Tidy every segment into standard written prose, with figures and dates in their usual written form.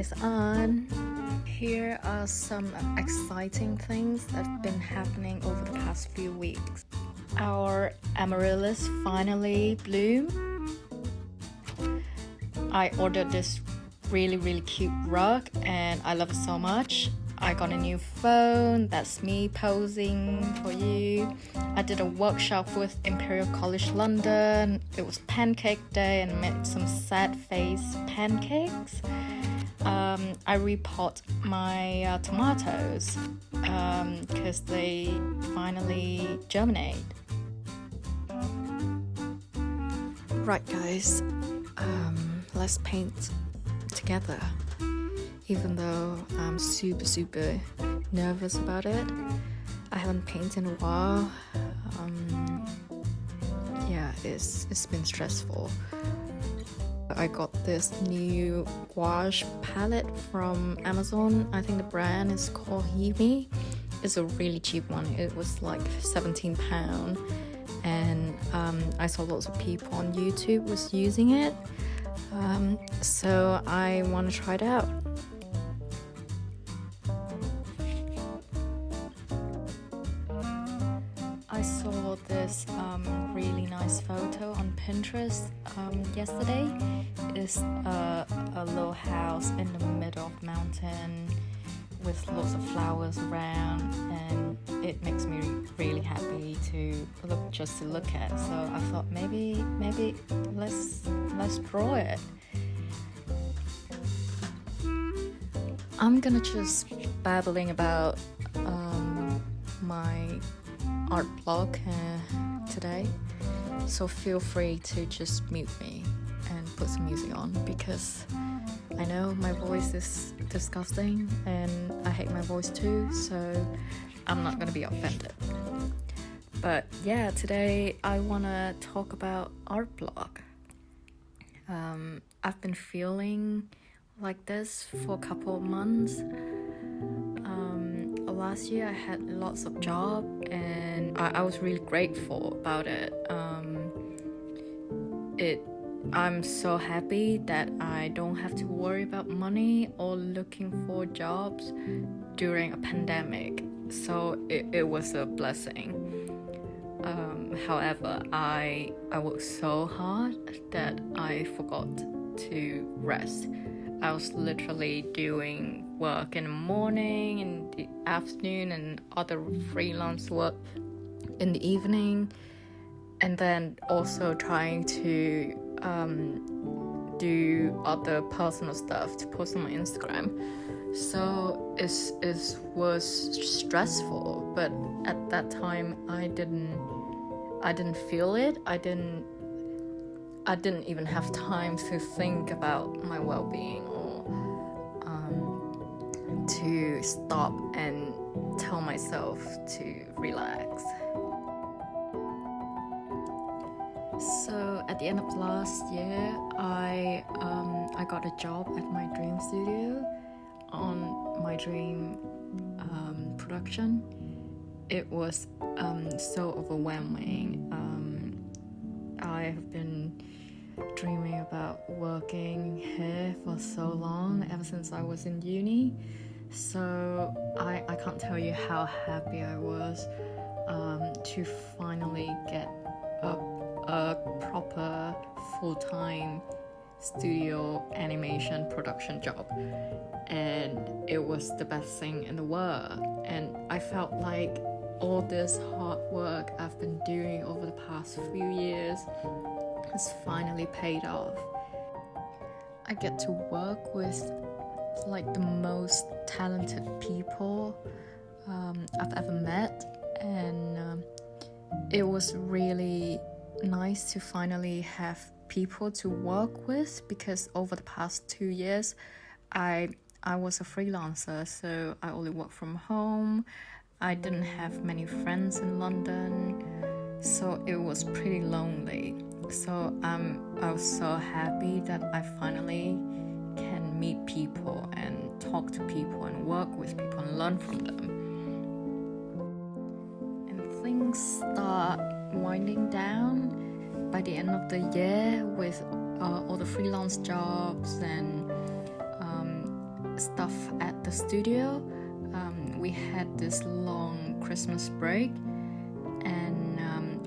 it's on. Here are some exciting things that have been happening over the past few weeks. Our amaryllis finally bloomed. I ordered this really cute rug and I love it so much. I got a new phone, that's me posing for you. I did a workshop with Imperial College London. It was pancake day and made some sad face pancakes. I repot my tomatoes because they finally germinate. Right guys, let's paint together. Even though I'm super nervous about it, I haven't painted in a while. It's been stressful. I got this new gouache palette from Amazon. I think the brand is called Hebe. It's a really cheap one. It was like £17, and I saw lots of people on YouTube was using it. So I want to try it out. I saw this really nice photo on Pinterest yesterday. It's a little house in the middle of a mountain with lots of flowers around, and it makes me really happy to look at. So I thought maybe let's draw it. I'm gonna just babbling about my art blog today, so feel free to just mute me and put some music on, because I know my voice is disgusting and I hate my voice too, so I'm not gonna be offended. But yeah, today I wanna talk about art blog. I've been feeling like this for a couple of months. Last year I had lots of job and I was really grateful about it. I'm so happy that I don't have to worry about money or looking for jobs during a pandemic. So it was a blessing. However, I worked so hard that I forgot to rest. I was literally doing work in the morning, in the afternoon, and other freelance work in the evening, and then also trying to do other personal stuff to post on my Instagram. So it was stressful, but at that time I didn't feel it. I didn't even have time to think about my well-being or to stop and tell myself to relax. So at the end of last year, I got a job at my dream studio on my dream production. It was so overwhelming. I have been dreaming about working here for so long, ever since I was in uni. So I can't tell you how happy I was to finally get a proper full-time studio animation production job, and it was the best thing in the world. And I felt like all this hard work I've been doing over the past few years has finally paid off. I get to work with like the most talented people I've ever met, and it was really nice to finally have people to work with, because over the past 2 years I was a freelancer, so I only work from home. I didn't have many friends in London, so it was pretty lonely. So I was so happy that I finally can meet people and talk to people and work with people and learn from them. And things start winding down by the end of the year with all the freelance jobs and stuff at the studio. We had this long Christmas break, and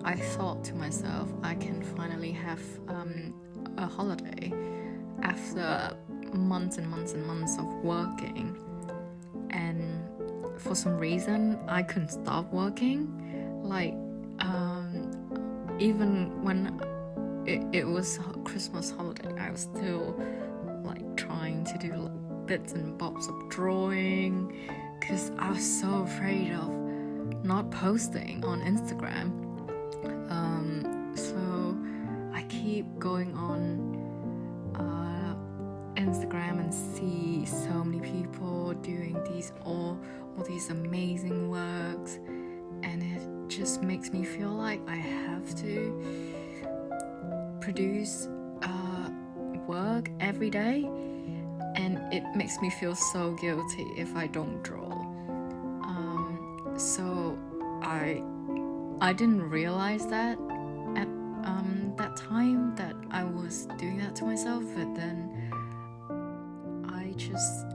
I thought to myself, I can finally have a holiday after months and months and months of working. And for some reason, I couldn't stop working. Like, even when it was Christmas holiday, I was still like trying to do like bits and bobs of drawing, because I was so afraid of not posting on Instagram. So I keep going on Instagram and see so many people doing all these amazing works, and it just makes me feel like I have to produce work every day, and it makes me feel so guilty if I don't draw. So I didn't realize that at that time that I was doing that to myself, but then I just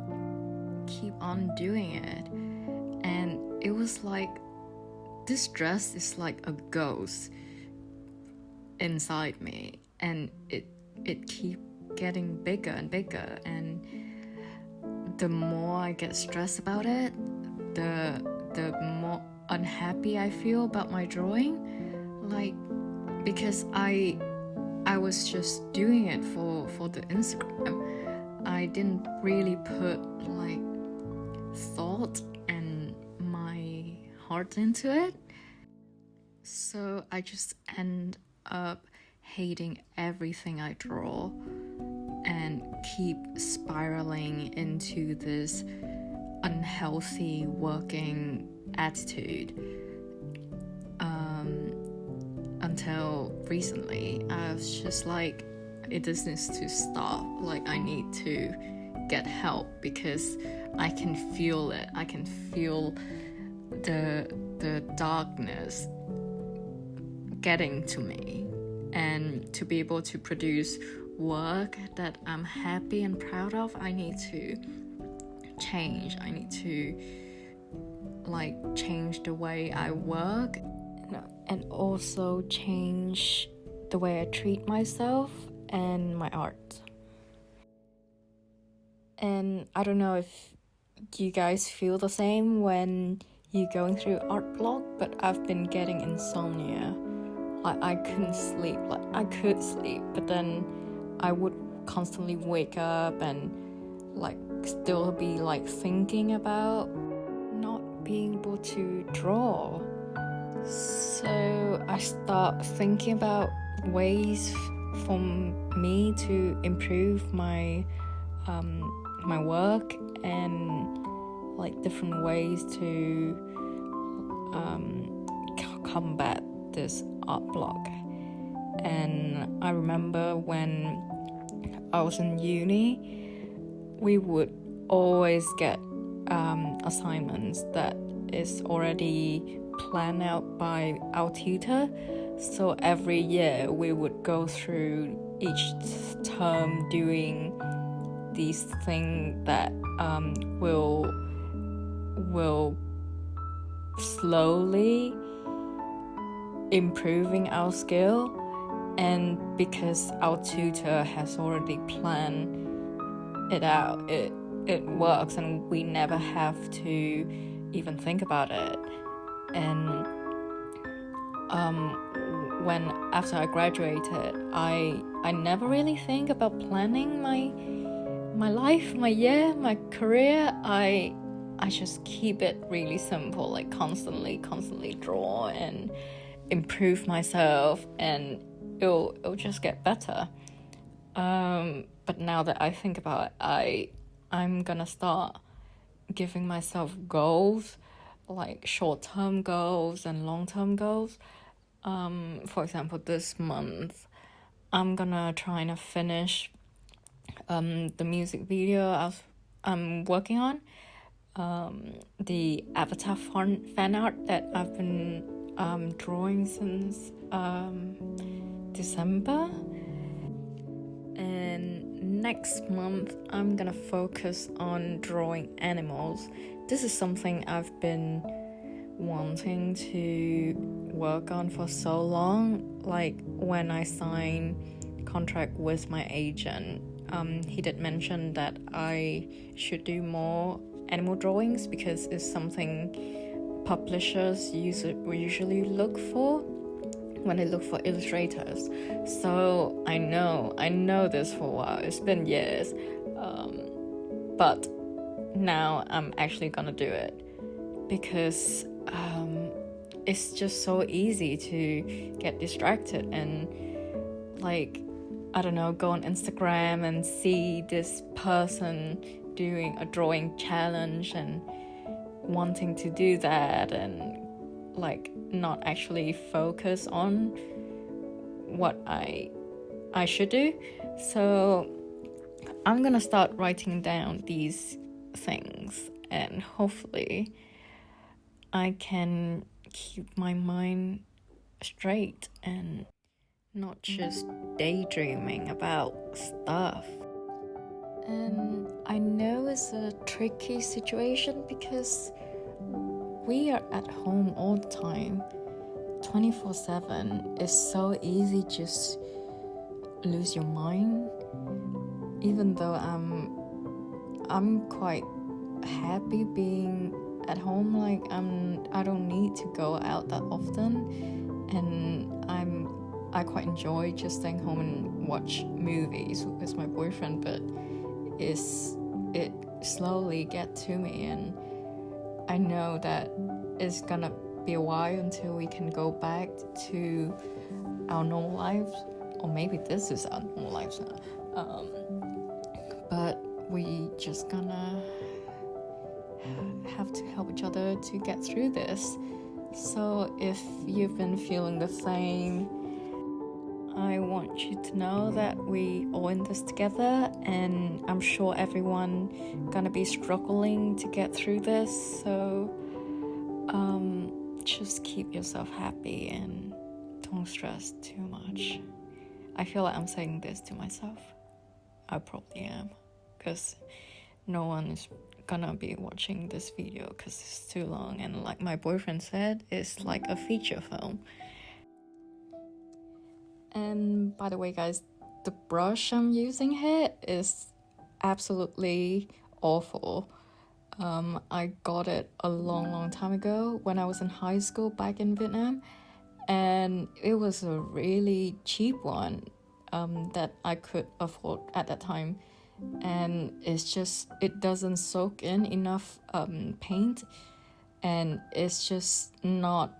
keep on doing it, and it was like this dress is like a ghost inside me, and it keep getting bigger and bigger, and the more I get stressed about it, the more unhappy I feel about my drawing, like, because I was just doing it for the Instagram. I didn't really put like thought and my heart into it, so I just end up hating everything I draw and keep spiraling into this unhealthy working attitude, until recently I was just like, it just needs to stop. Like, I need to get help, because I can feel it. I can feel the darkness getting to me, and to be able to produce work that I'm happy and proud of, I need to change. I need to like change the way I work, and also change the way I treat myself and my art. And I don't know if you guys feel the same when you're going through art block, but I've been getting insomnia. Like, I couldn't sleep. Like, I could sleep, but then I would constantly wake up and like still be like thinking about not being able to draw. So I start thinking about ways for me to improve my my work, and like different ways to combat this art block. And I remember when I was in uni, we would always get assignments that is already planned out by our tutor. So every year we would go through each term doing these things that will slowly improving our skill. And because our tutor has already planned it out, it works, and we never have to even think about it. And when after I graduated, I never really think about planning my life, my year, my career. I just keep it really simple, like constantly draw and improve myself, and it'll just get better. But now that I think about it, I'm gonna start giving myself goals, like short-term goals and long-term goals. For example, this month I'm gonna try and finish the music video I'm working on, the Avatar fan art that I've been drawing since December. And next month, I'm gonna focus on drawing animals. This is something I've been wanting to work on for so long. Like when I signed contract with my agent, he did mention that I should do more animal drawings because it's something publishers usually look for when they look for illustrators. So I know this for a while. It's been years, but now I'm actually gonna do it because it's just so easy to get distracted and, like, I don't know, go on Instagram and see this person doing a drawing challenge and wanting to do that, and like not actually focus on what I should do. So I'm gonna start writing down these things, and hopefully I can keep my mind straight and not just daydreaming about stuff. And I know it's a tricky situation because we are at home all the time, 24/7. It's so easy just lose your mind. Even though I'm quite happy being at home, like I don't need to go out that often, and I quite enjoy just staying home and watch movies with my boyfriend, but it slowly get to me, and I know that it's gonna be a while until we can go back to our normal lives, or maybe this is our normal lives now. But we just gonna have to help each other to get through this. So if you've been feeling the same, I want you to know that we all in this together, and I'm sure everyone gonna be struggling to get through this. So just keep yourself happy and don't stress too much. I feel like I'm saying this to myself. I probably am, because no one is gonna be watching this video because it's too long, and like my boyfriend said, it's like a feature film. And by the way, guys, the brush I'm using here is absolutely awful. I got it a long time ago when I was in high school back in Vietnam, and it was a really cheap one that I could afford at that time. And it doesn't soak in enough paint, and it's just not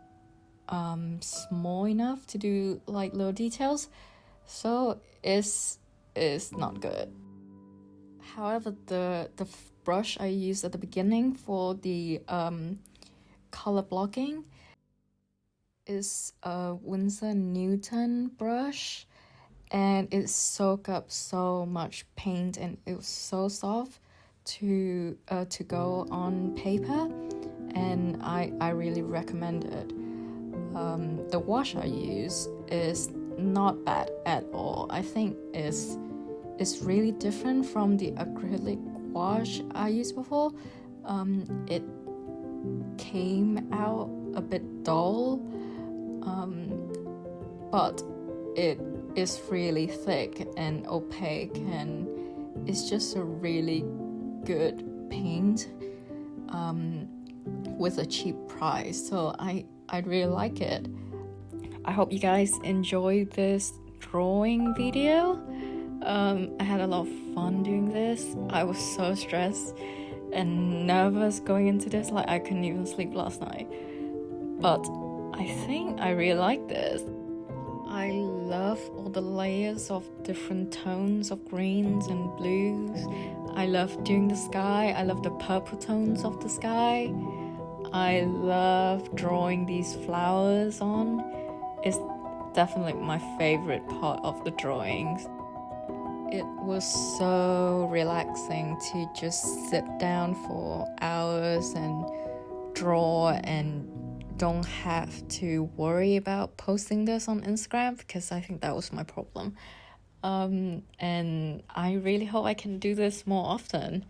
small enough to do like little details, so it's not good. However, the brush I used at the beginning for the color blocking is a Winsor Newton brush, and it soaked up so much paint, and it was so soft to go on paper, and I really recommend it. The wash I use is not bad at all. I think it's really different from the acrylic wash I used before. It came out a bit dull, but it is really thick and opaque, and it's just a really good paint with a cheap price. So I really like it. I hope you guys enjoyed this drawing video. I had a lot of fun doing this. I was so stressed and nervous going into this, like I couldn't even sleep last night. But I think I really like this. I love all the layers of different tones of greens and blues. I love doing the sky. I love the purple tones of the sky. I love drawing these flowers on. It's definitely my favorite part of the drawings. It was so relaxing to just sit down for hours and draw and don't have to worry about posting this on Instagram, because I think that was my problem. And I really hope I can do this more often.